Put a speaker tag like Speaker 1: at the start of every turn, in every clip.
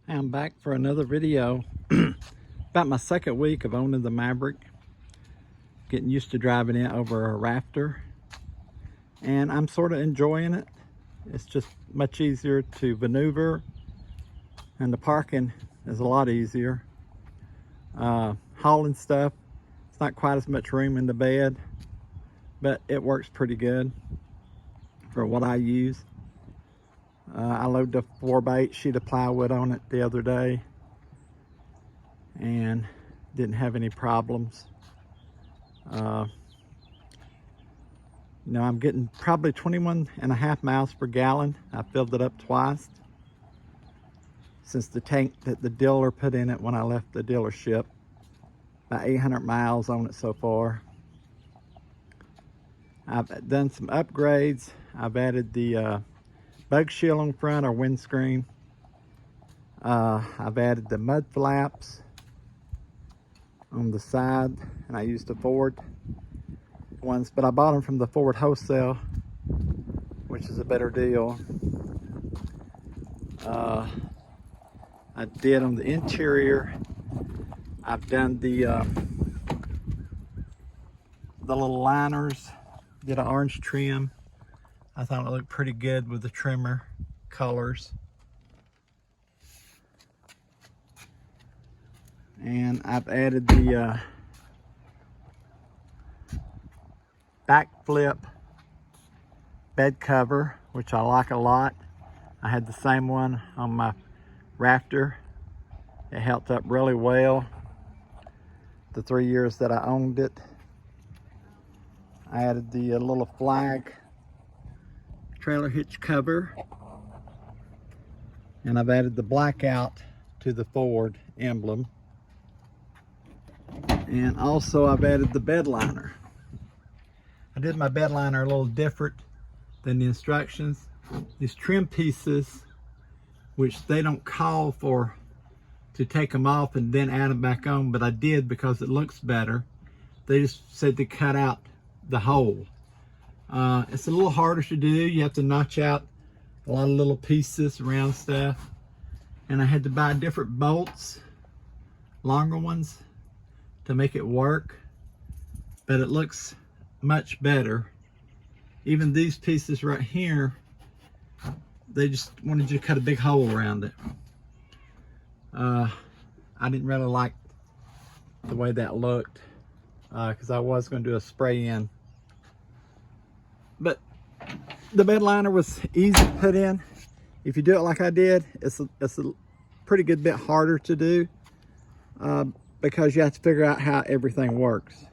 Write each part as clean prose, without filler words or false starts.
Speaker 1: I'm back for another video about my second week of owning the Maverick, getting used to driving it over a RAPTOR, and I'm sort of enjoying it. It's just much easier to maneuver, and the parking is a lot easier. Hauling stuff, it's not quite as much room in the bed, but it works pretty good for what I use. I loaded a 4x8 sheet of plywood on it the other day and didn't have any problems. I'm getting probably 21.5 miles per gallon. I filled it up twice since the tank that the dealer put in it when I left the dealership. About 800 miles on it so far. I've done some upgrades. I've added the bug shield on front or windscreen. I've added the mud flaps on the side, and I used the Ford ones, but I bought them from the Ford wholesale, which is a better deal. I did on the interior. I've done the little liners, did an orange trim. I thought it looked pretty good with the tremor colors. And I've added the backflip bed cover, which I like a lot. I had the same one on my RAPTOR. It held up really well the 3 years that I owned it. I added the little flag trailer hitch cover, and I've added the blackout to the Ford emblem, and also I've added the bed liner. I did my bed liner a little different than the instructions. These trim pieces, which they don't call for to take them off and then add them back on, but I did because it looks better. They just said to cut out the hole. It's a little harder to do. You have to notch out a lot of little pieces around stuff, and I had to buy different bolts, longer ones, to make it work, but it looks much better. Even these pieces right here, they just wanted you to cut a big hole around it. I didn't really like the way that looked, because I was going to do a spray in. But the bed liner was easy to put in. If you do it like I did, it's a pretty good bit harder to do, because you have to figure out how everything works.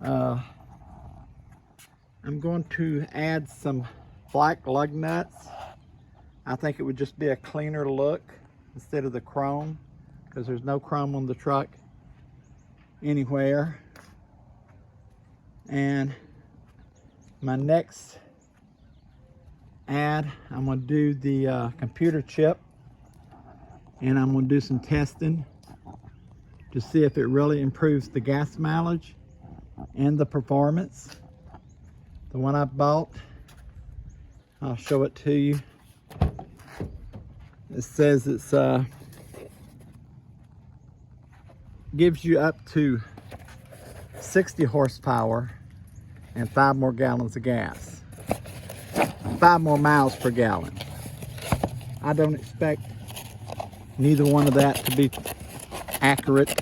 Speaker 1: I'm going to add some black lug nuts. I think it would just be a cleaner look instead of the chrome, because there's no chrome on the truck anywhere. And my next add, I'm going to do the computer chip, and I'm going to do some testing to see if it really improves the gas mileage and the performance. The one I bought, I'll show it to you. It says it's gives you up to 60 horsepower and 5 more gallons of gas, 5 more miles per gallon. I don't expect neither one of that to be accurate,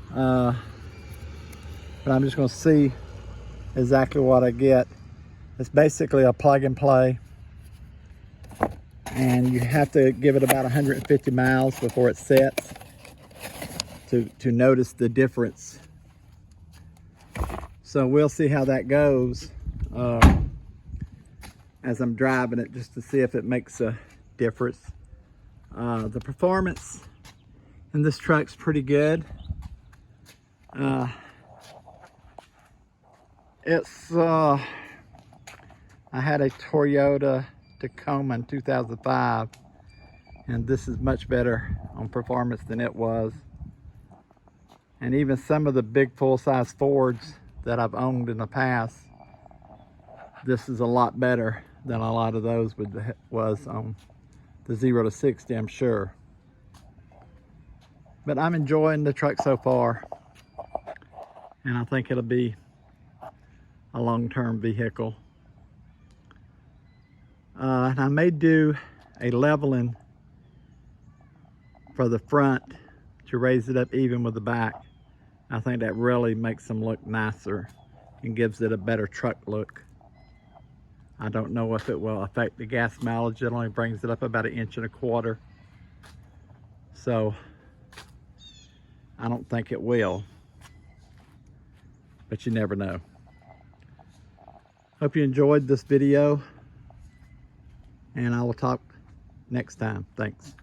Speaker 1: but I'm just going to see exactly what I get. It's basically a plug and play, and you have to give it about 150 miles before it sets to notice the difference. So we'll see how that goes as I'm driving it, just to see if it makes a difference. The performance in this truck's pretty good. I had a Toyota Tacoma in 2005, and this is much better on performance than it was. And even some of the big full-size Fords that I've owned in the past, this is a lot better than a lot of those was on the 0 to 60, I'm sure. But I'm enjoying the truck so far, and I think it'll be a long-term vehicle. And I may do a leveling for the front to raise it up even with the back. I think that really makes them look nicer and gives it a better truck look. I don't know if it will affect the gas mileage. It only brings it up about 1.25 inches. So I don't think it will, but you never know. Hope you enjoyed this video, and I will talk next time. Thanks.